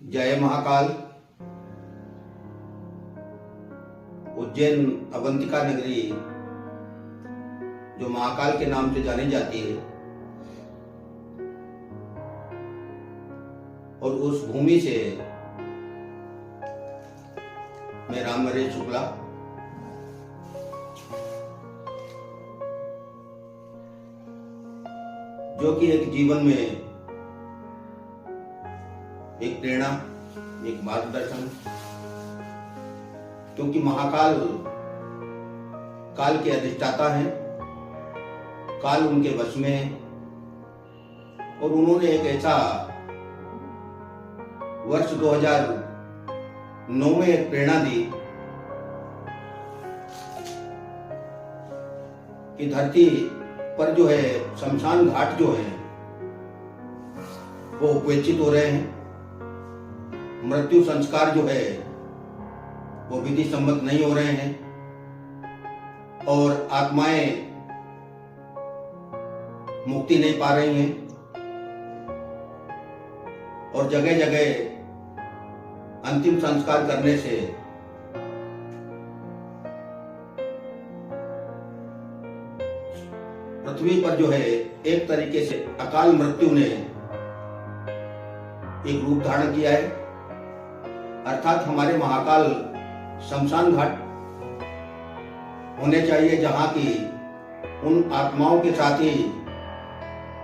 जय महाकाल। उज्जैन अवंतिका नगरी जो महाकाल के नाम से जानी जाती है और उस भूमि से मैं राम नरेश शुक्ला जो कि एक जीवन में एक प्रेरणा, एक मार्गदर्शन, क्योंकि महाकाल काल के अधिष्ठाता हैं, काल उनके वश में है और उन्होंने एक ऐसा वर्ष 2009 में एक प्रेरणा दी कि धरती पर जो है शमशान घाट जो है वो उपेक्षित हो रहे हैं, मृत्यु संस्कार जो है वो विधि सम्मत नहीं हो रहे हैं और आत्माएं मुक्ति नहीं पा रही हैं और जगह जगह अंतिम संस्कार करने से पृथ्वी पर जो है एक तरीके से अकाल मृत्यु ने एक रूप धारण किया है। अर्थात हमारे महाकाल शमशान घाट होने चाहिए जहां की उन आत्माओं के साथ ही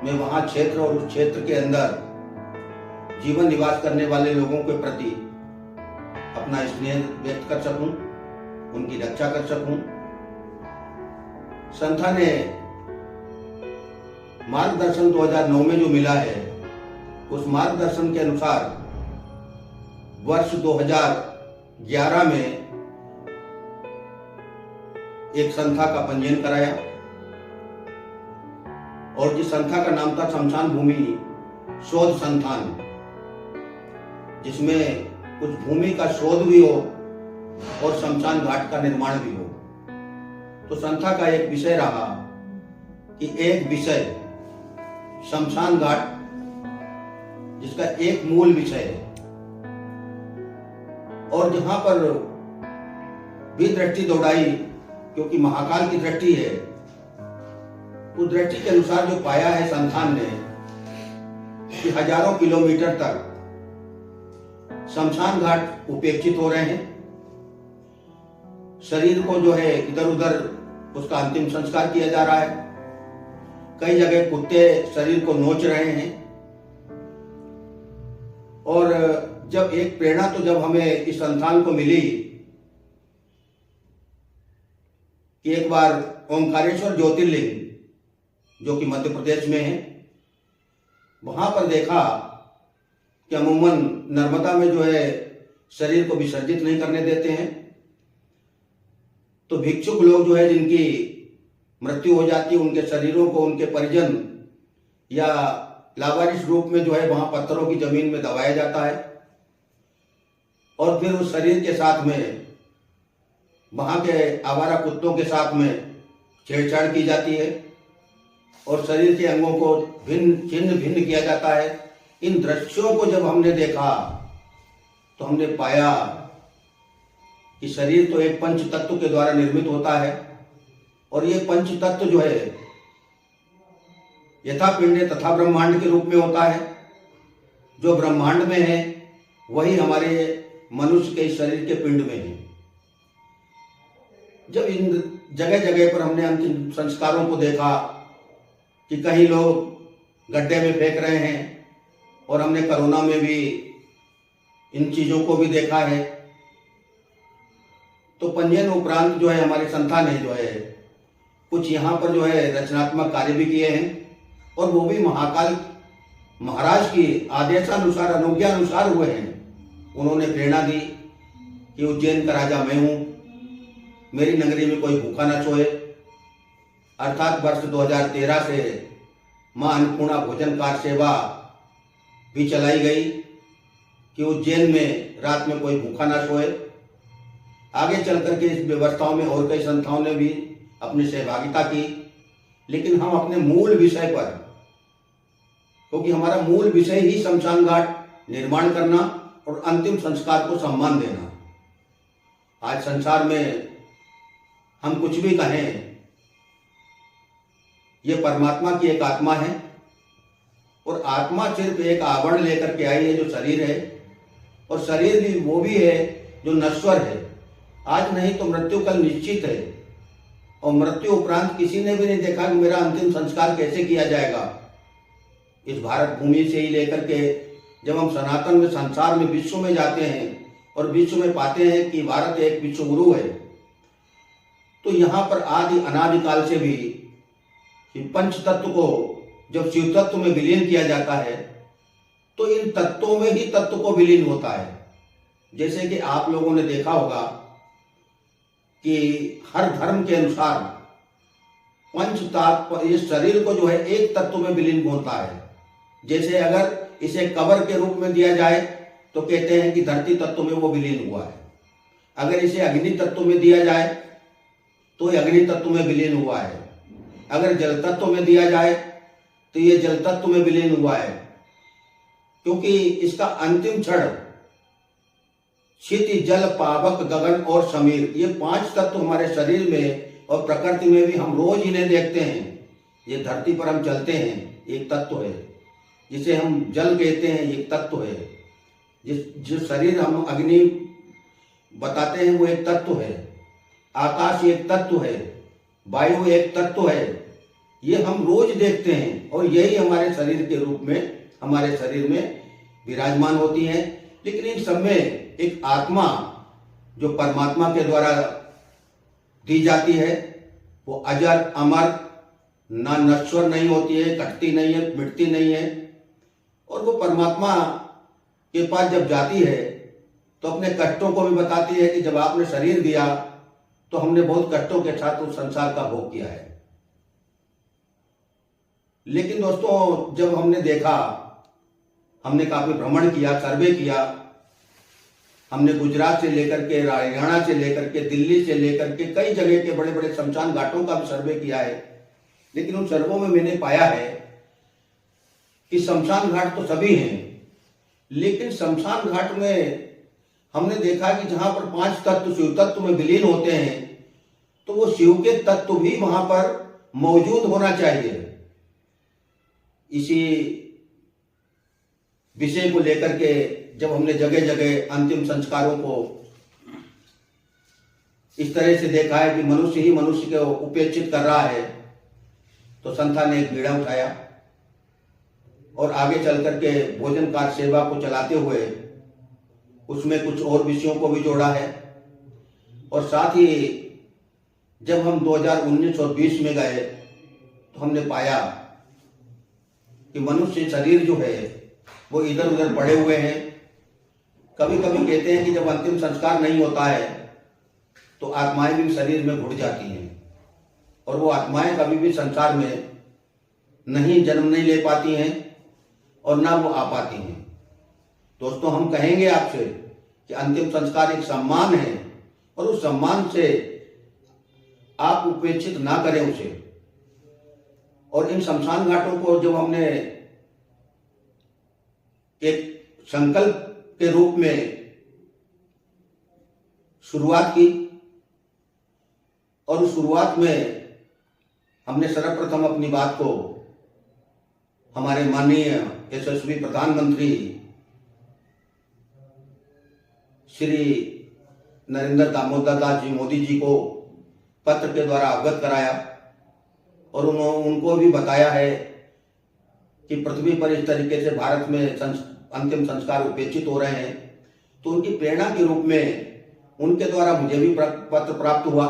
मैं वहां क्षेत्र और उस क्षेत्र के अंदर जीवन निवास करने वाले लोगों के प्रति अपना स्नेह व्यक्त कर सकूं, उनकी रक्षा कर सकूं। संस्था ने मार्गदर्शन 2009 में जो मिला है उस मार्गदर्शन के अनुसार वर्ष 2011 में एक संस्था का पंजीयन कराया और जिस संस्था का नाम था शमशान भूमि शोध संस्थान, जिसमें कुछ भूमि का शोध भी हो और शमशान घाट का निर्माण भी हो। तो संस्था का एक विषय रहा कि एक विषय शमशान घाट, जिसका एक मूल विषय है और जहां पर भी दृष्टि दौड़ाई, क्योंकि महाकाल की दृष्टि है, उस दृष्टि के अनुसार जो पाया है संस्थान ने कि हजारों किलोमीटर तक शमशान घाट उपेक्षित हो रहे हैं। शरीर को जो है इधर उधर उसका अंतिम संस्कार किया जा रहा है। कई जगह कुत्ते शरीर को नोच रहे हैं और जब एक प्रेरणा तो जब हमें इस संस्थान को मिली कि एक बार ओंकारेश्वर ज्योतिर्लिंग जो कि मध्य प्रदेश में है, वहां पर देखा कि अमूमन नर्मदा में जो है शरीर को विसर्जित नहीं करने देते हैं। तो भिक्षुक लोग जो है जिनकी मृत्यु हो जाती है, उनके शरीरों को उनके परिजन या लावारिस रूप में जो है वहां पत्थरों की जमीन में दबाया जाता है और फिर उस शरीर के साथ में वहां के आवारा कुत्तों के साथ में छेड़छाड़ की जाती है और शरीर के अंगों को भिन्न छिन्न भिन्न किया जाता है। इन दृश्यों को जब हमने देखा तो हमने पाया कि शरीर तो एक पंच तत्व के द्वारा निर्मित होता है और ये पंच तत्व जो है यथा पिंडे तथा ब्रह्मांड के रूप में होता है। जो ब्रह्मांड में है वही हमारे मनुष्य के शरीर के पिंड में है। जब इन जगह जगह पर हमने अंतिम संस्कारों को देखा कि कहीं लोग गड्ढे में फेंक रहे हैं और हमने कोरोना में भी इन चीजों को भी देखा है, तो पंजीयन उपरांत जो है हमारी संस्था ने जो है कुछ यहाँ पर जो है रचनात्मक कार्य भी किए हैं और वो भी महाकाल महाराज की आदेशानुसार अनुज्ञानुसार हुए हैं। उन्होंने प्रेरणा दी कि उज्जैन का राजा मैं हूं, मेरी नगरी में कोई भूखा न सोए। अर्थात वर्ष 2013 से मां अन्नपूर्णा भोजन कार सेवा भी चलाई गई कि उज्जैन में रात में कोई भूखा न सोए। आगे चल करके इस व्यवस्थाओं में और कई संस्थाओं ने भी अपनी सहभागिता की, लेकिन हम अपने मूल विषय पर, क्योंकि हमारा मूल विषय ही शमशान घाट निर्माण करना और अंतिम संस्कार को सम्मान देना। आज संसार में हम कुछ भी कहें, ये परमात्मा की एक आत्मा है और आत्मा सिर्फ एक आवरण लेकर के आई है जो शरीर है, और शरीर भी वो भी है जो नश्वर है। आज नहीं तो मृत्यु कल निश्चित है, और मृत्यु उपरांत किसी ने भी नहीं देखा कि मेरा अंतिम संस्कार कैसे किया जाएगा। इस भारत भूमि से ही लेकर के जब हम सनातन में, संसार में, विश्व में जाते हैं और विश्व में पाते हैं कि भारत एक विश्व गुरु है, तो यहाँ पर आदि अनादिकाल से भी पंच तत्व को जब शिव तत्व में विलीन किया जाता है तो इन तत्वों में ही तत्व को विलीन होता है। जैसे कि आप लोगों ने देखा होगा कि हर धर्म के अनुसार पंच तत्व इस शरीर को जो है एक तत्व में विलीन होता है। जैसे अगर इसे कबर के रूप में दिया जाए तो कहते हैं कि धरती तत्व में वो विलीन हुआ है। अगर इसे अग्नि तत्व में दिया जाए तो ये अग्नि तत्व में विलीन हुआ है। अगर जल तत्व में दिया जाए तो ये जल तत्व में विलीन हुआ है, क्योंकि इसका अंतिम क्षण क्षिति, जल, पावक, गगन और समीर, ये 5 तत्व हमारे शरीर में और प्रकृति में भी हम रोज इन्हें देखते हैं। ये धरती पर हम चलते हैं, एक तत्व है। जिसे हम जल कहते हैं, एक तत्व है। जो शरीर हम अग्नि बताते हैं वो एक तत्व है। आकाश एक तत्व है, वायु एक तत्व है। ये हम रोज देखते हैं और यही हमारे शरीर के रूप में हमारे शरीर में विराजमान होती है। लेकिन इन सब में एक आत्मा जो परमात्मा के द्वारा दी जाती है, वो अजर, अमर, ना नश्वर नहीं होती है, कटती नहीं है, मिटती नहीं है। और वो परमात्मा के पास जब जाती है तो अपने कष्टों को भी बताती है कि जब आपने शरीर दिया तो हमने बहुत कष्टों के साथ उस संसार का भोग किया है। लेकिन दोस्तों, जब हमने देखा, हमने काफी भ्रमण किया, सर्वे किया, हमने गुजरात से लेकर के, हरियाणा से लेकर के, दिल्ली से लेकर के कई जगह के बड़े बड़े शमशान घाटों का भी सर्वे किया है। लेकिन उन सर्वों में मैंने पाया है कि शमशान घाट तो सभी हैं, लेकिन शमशान घाट में हमने देखा कि जहां पर 5 तत्व शिव तत्व में विलीन होते हैं तो वो शिव के तत्व भी वहां पर मौजूद होना चाहिए। इसी विषय को लेकर के जब हमने जगह जगह अंतिम संस्कारों को इस तरह से देखा है कि मनुष्य ही मनुष्य को उपेक्षित कर रहा है, तो संस्था ने एक बीड़ा उठाया और आगे चल करके भोजन कार्य सेवा को चलाते हुए उसमें कुछ और विषयों को भी जोड़ा है। और साथ ही जब हम 2019 और 20 में गए तो हमने पाया कि मनुष्य शरीर जो है वो इधर उधर पड़े हुए हैं। कभी कभी कहते हैं कि जब अंतिम संस्कार नहीं होता है तो आत्माएं भी शरीर में घुट जाती हैं और वो आत्माएं कभी भी संसार में नहीं जन्म नहीं ले पाती हैं और ना वो आ पाती हैं। दोस्तों, हम कहेंगे आपसे कि अंतिम संस्कार एक सम्मान है और उस सम्मान से आप उपेक्षित ना करें उसे। और इन शमशान घाटों को जब हमने एक संकल्प के रूप में शुरुआत की और उस शुरुआत में हमने सर्वप्रथम अपनी बात को हमारे माननीय यशस्वी प्रधानमंत्री श्री नरेंद्र दामोदर दास जी मोदी जी को पत्र के द्वारा अवगत कराया और उनको भी बताया है कि पृथ्वी पर इस तरीके से भारत में अंतिम संस्कार उपेक्षित हो रहे हैं। तो उनकी प्रेरणा के रूप में उनके द्वारा मुझे भी पत्र प्राप्त हुआ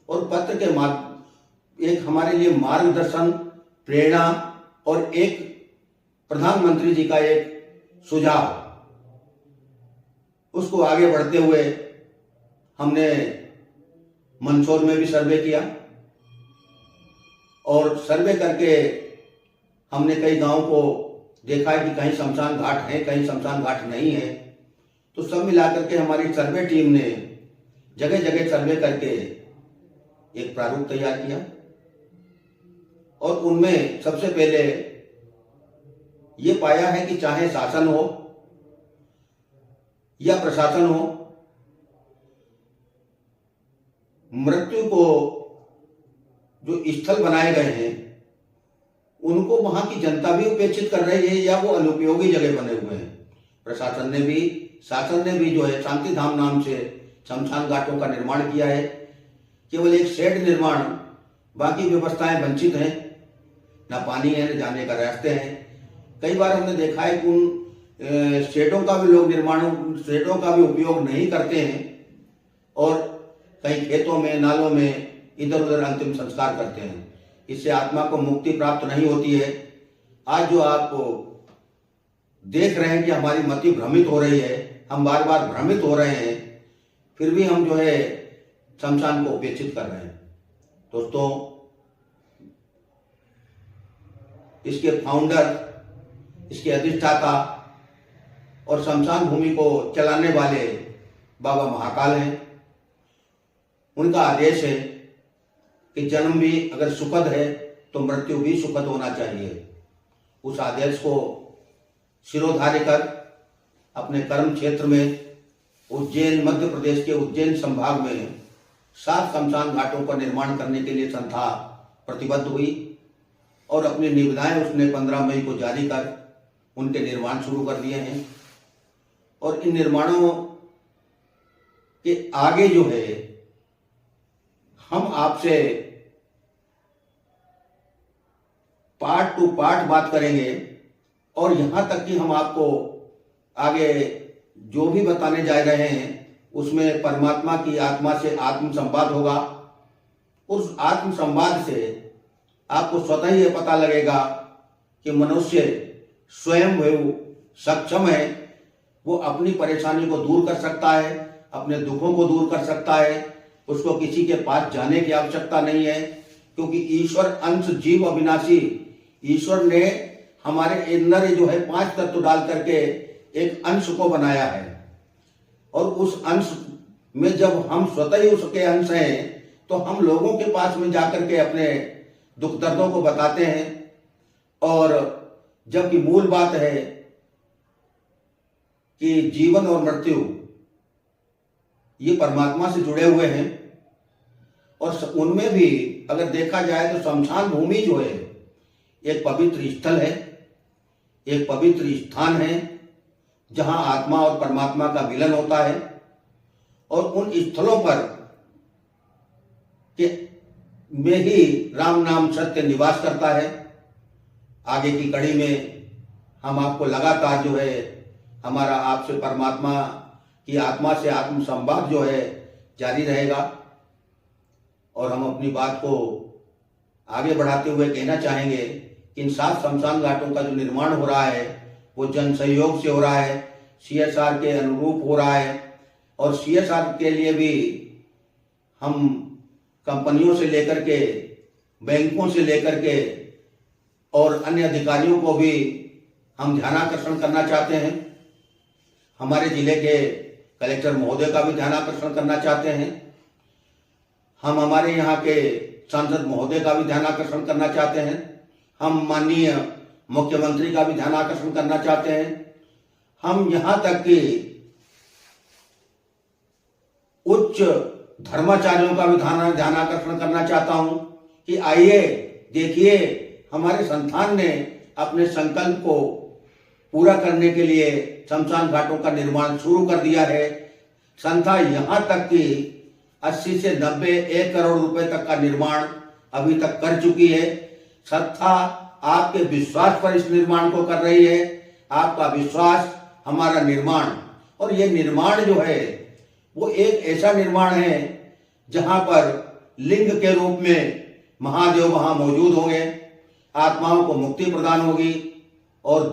और पत्र के एक हमारे लिए मार्गदर्शन, प्रेरणा और एक प्रधानमंत्री जी का एक सुझाव, उसको आगे बढ़ते हुए हमने मंदसौर में भी सर्वे किया और सर्वे करके हमने कई गांवों को देखा है कि कहीं शमशान घाट है, कहीं शमशान घाट नहीं है। तो सब मिलाकर के हमारी सर्वे टीम ने जगह जगह सर्वे करके एक प्रारूप तैयार किया और उनमें सबसे पहले ये पाया है कि चाहे शासन हो, या प्रशासन हो, मृत्यु को जो स्थल बनाए गए हैं उनको वहां की जनता भी उपेक्षित कर रही है या वो अनुपयोगी जगह बने हुए हैं। प्रशासन ने भी, शासन ने भी जो है शांति धाम नाम से शमशान घाटों का निर्माण किया है। केवल एक शेड निर्माण, बाकी व्यवस्थाएं वंचित हैं, ना पानी है, न जाने का रास्ते हैं। कई बार हमने देखा है कि उन शेडों का भी लोग शेडों का भी उपयोग नहीं करते हैं और कई खेतों में, नालों में इधर उधर अंतिम संस्कार करते हैं। इससे आत्मा को मुक्ति प्राप्त नहीं होती है। आज जो आप देख रहे हैं कि हमारी मति भ्रमित हो रही है, हम बार बार भ्रमित हो रहे हैं, फिर भी हम जो है शमशान को उपेक्षित कर रहे हैं। दोस्तों, इसके फाउंडर, इसके अधिष्ठाता और शमशान भूमि को चलाने वाले बाबा महाकाल हैं। उनका आदेश है कि जन्म भी अगर सुखद है तो मृत्यु भी सुखद होना चाहिए। उस आदेश को शिरोधार्य कर अपने कर्म क्षेत्र में उज्जैन, मध्य प्रदेश के उज्जैन संभाग में 7 शमशान घाटों का निर्माण करने के लिए संस्था प्रतिबद्ध हुई और अपनी निविदाएं उसने 15 मई को जारी कर उनके निर्माण शुरू कर दिए हैं। और इन निर्माणों के आगे जो है हम आपसे पार्ट टू पार्ट बात करेंगे और यहां तक कि हम आपको आगे जो भी बताने जा रहे हैं उसमें परमात्मा की आत्मा से आत्म संवाद होगा। उस आत्म संवाद से आपको स्वतः ही पता लगेगा कि मनुष्य स्वयं वो सक्षम है, वो अपनी परेशानी को दूर कर सकता है, अपने दुखों को दूर कर सकता है। उसको किसी के पास जाने की आवश्यकता नहीं है, क्योंकि ईश्वर अंश जीव अविनाशी, ईश्वर ने हमारे अंदर जो है 5 तत्व डाल करके एक अंश को बनाया है। और उस अंश में जब हम स्वतः ही उसके अंश हैं तो हम लोगों के पास में जाकर के अपने दुख दर्दों को बताते हैं। और जबकि मूल बात है कि जीवन और मृत्यु ये परमात्मा से जुड़े हुए हैं और उनमें भी अगर देखा जाए तो शमशान भूमि जो है एक पवित्र स्थल है, एक पवित्र स्थान है जहां आत्मा और परमात्मा का मिलन होता है। और उन स्थलों पर के में ही राम नाम सत्य निवास करता है। आगे की कड़ी में हम आपको लगातार जो है हमारा आपसे परमात्मा की आत्मा से आत्म संवाद जो है जारी रहेगा। और हम अपनी बात को आगे बढ़ाते हुए कहना चाहेंगे कि इन 7 शमशान घाटों का जो निर्माण हो रहा है वो जन सहयोग से हो रहा है, CSR के अनुरूप हो रहा है। और CSR के लिए भी हम कंपनियों से लेकर के, बैंकों से लेकर के और अन्य अधिकारियों को भी हम ध्यानाकर्षण करना चाहते हैं। हमारे जिले के कलेक्टर महोदय का भी ध्यानाकर्षण करना चाहते हैं। हम हमारे यहाँ के सांसद महोदय का भी ध्यानाकर्षण करना चाहते हैं। हम माननीय मुख्यमंत्री का भी ध्यानाकर्षण करना चाहते हैं। हम यहाँ तक कि उच्च धर्माचार्यों का भी ध्यानाकर्षण करना चाहता हूं कि आइए देखिए, हमारे संस्थान ने अपने संकल्प को पूरा करने के लिए शमशान घाटों का निर्माण शुरू कर दिया है। संस्था यहां तक कि 80 से 90 1 करोड़ रुपए तक का निर्माण अभी तक कर चुकी है। संस्था आपके विश्वास पर इस निर्माण को कर रही है। आपका विश्वास, हमारा निर्माण। और ये निर्माण जो है वो एक ऐसा निर्माण है जहां पर लिंग के रूप में महादेव वहां मौजूद होंगे, आत्माओं को मुक्ति प्रदान होगी और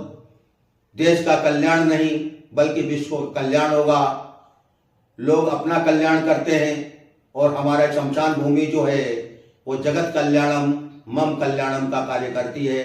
देश का कल्याण नहीं बल्कि विश्व का कल्याण होगा। लोग अपना कल्याण करते हैं और हमारा शमशान भूमि जो है वो जगत कल्याणम मम कल्याणम का कार्य करती है।